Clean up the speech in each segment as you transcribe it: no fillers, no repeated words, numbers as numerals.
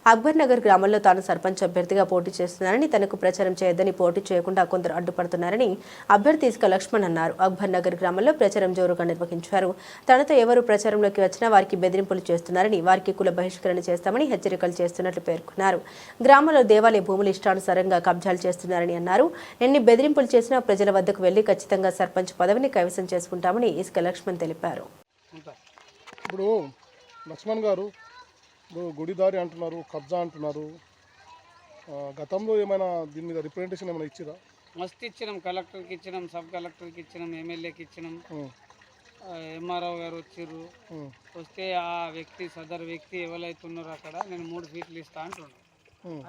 అక్బర్ నగర్ గ్రామంలో తాను సర్పంచ్ అభ్యర్థిగా పోటీ చేస్తున్నారని, తనకు ప్రచారం చేయొద్దని పోటీ చేయకుండా కొందరు అడ్డుపడుతున్నారని అభ్యర్థి ఇసుక లక్ష్మణ్ అన్నారు. అక్బర్ నగర్ గ్రామంలో ప్రచారం జోరుగా నిర్వహించారు. తనతో ఎవరు ప్రచారంలోకి వచ్చినా వారికి బెదిరింపులు చేస్తున్నారని, వారికి కుల బహిష్కరణ చేస్తామని హెచ్చరికలు చేస్తున్నట్లు పేర్కొన్నారు. గ్రామంలో దేవాలయ భూములు ఇష్టానుసారంగా కబ్జాలు చేస్తున్నారని అన్నారు. ఎన్ని బెదిరింపులు చేసినా ప్రజల వద్దకు వెళ్లి ఖచ్చితంగా సర్పంచ్ పదవిని కైవసం చేసుకుంటామని ఇసుక లక్ష్మణ్ తెలిపారు. ఇప్పుడు లక్ష్మణ్ గారు గుడిదారి అంటున్నారు, కబ్జా అంటున్నారు. గతంలో ఏమైనా దీని మీద రిప్రజెంటేషన్ ఏమైనా ఇచ్చిరా? మస్తు ఇచ్చినాం, కలెక్టర్కి ఇచ్చినాం, సబ్ కలెక్టర్కి ఇచ్చినాం, ఎమ్మెల్యేకి ఇచ్చినాం. ఎంఆర్ఓ గారు వచ్చిర్రు. వస్తే ఆ వ్యక్తి సదరు వ్యక్తి ఎవరైతే ఉన్నారో అక్కడ నేను 3 ఫీట్లు ఇస్తా అంటున్నాను.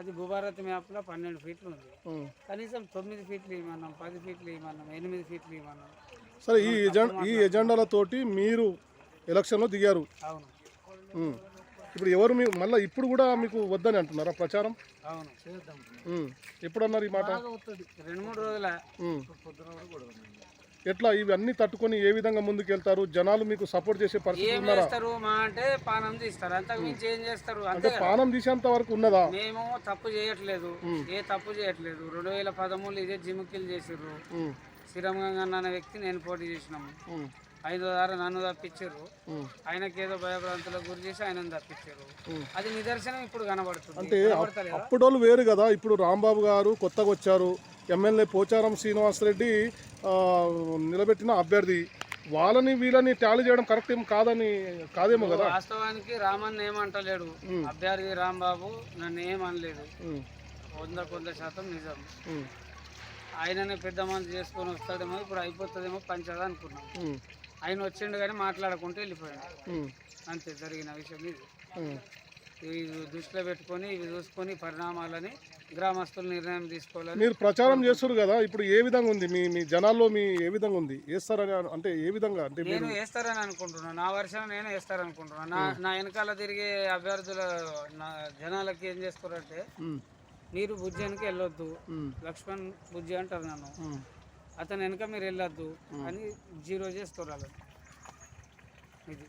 అది భూభారత్ మ్యాప్లో 12 ఫీట్లు ఉంది. కనీసం 9 ఫీట్లు ఇవ్వమన్నాం, 10 ఫీట్లు ఇవ్వమన్నాం, 8 ఫీట్లు ఇవ్వమన్నాం. సరే, ఈ ఎజెండాలతోటి మీరు ఎలక్షన్లో దిగారు. అవును. ఇప్పుడు ఎవరు మళ్ళీ ఇప్పుడు కూడా మీకు వద్దని అంటున్నారా ప్రచారం? అవును, చేద్దాం. ఎప్పుడు అన్నారు ఈ మాట? 2-3 రోజుల. ఎట్లా ఇవన్నీ తట్టుకొని ఏ విధంగా ముందుకు వెళ్తారు? జనాలు మీకు సపోర్ట్ చేసే పరిస్థితి ఉన్నారా? మా అంటే పానం తీస్తారు, అంతకు మించి ఏం చేస్తారు? అంటే పానం తీసేంత వరకు ఉన్నదా? మేము తప్పు చేయట్లేదు, ఏ తప్పు చేయట్లేదు. 2013 ఇదే జిముకిలు చేసిర్రు. శ్రీరంగంగా అనే వ్యక్తి నేను పోటీ చేసినాము. 5వ దారా నన్ను తప్పించారు. ఆయనకి ఏదో భయభ్రాంతులకు గురి చేసి ఆయనను తప్పించారు. అది నిదర్శనం ఇప్పుడు కనబడుతుంది. అంటే అప్పుడోళ్ళు వేరు కదా, ఇప్పుడు రాంబాబు గారు కొత్తగా వచ్చారు. ఎమ్మెల్యే పోచారం శ్రీనివాసరెడ్డి నిలబెట్టిన అభ్యర్థి. వాళ్ళని వీళ్ళని టాలీ చేయడం కరెక్ట్ ఏం కాదేమో కదా. వాస్తవానికి రామన్ ఏమంటలేడు, అభ్యర్థి రాంబాబు నన్ను ఏమనలేదు. 100% నిజం. ఆయననే పెద్ద మంది చేసుకొని వస్తాడేమో, ఇప్పుడు అయిపోతుందేమో పంచదా అనుకున్నాం. ఆయన వచ్చిండు కానీ మాట్లాడకుంటూ వెళ్ళిపోయాడు. అంతే జరిగిన విషయం ఇది. ఇవి దృష్టిలో పెట్టుకొని ఇవి చూసుకొని పరిణామాలని గ్రామస్తులు నిర్ణయం తీసుకోవాలని. మీరు ప్రచారం చేస్తారు కదా, ఇప్పుడు ఏ విధంగా ఉంది మీ జనాల్లో ఏ విధంగా ఉంది? వేస్తారని అంటే ఏ విధంగా? అంటే నేను వేస్తారని అనుకుంటున్నాను, నా వర్షం నేను వేస్తారనుకుంటున్నాను. నా వెనకాల తిరిగే అభ్యర్థుల జనాలకి ఏం చేస్తారంటే, మీరు భుజ్యానికి వెళ్ళొద్దు, లక్ష్మణ్ భుజ్జి అంటారు నన్ను, అతను వెనక మీరు వెళ్ళొద్దు అని 0 చేస్తారు. ఇది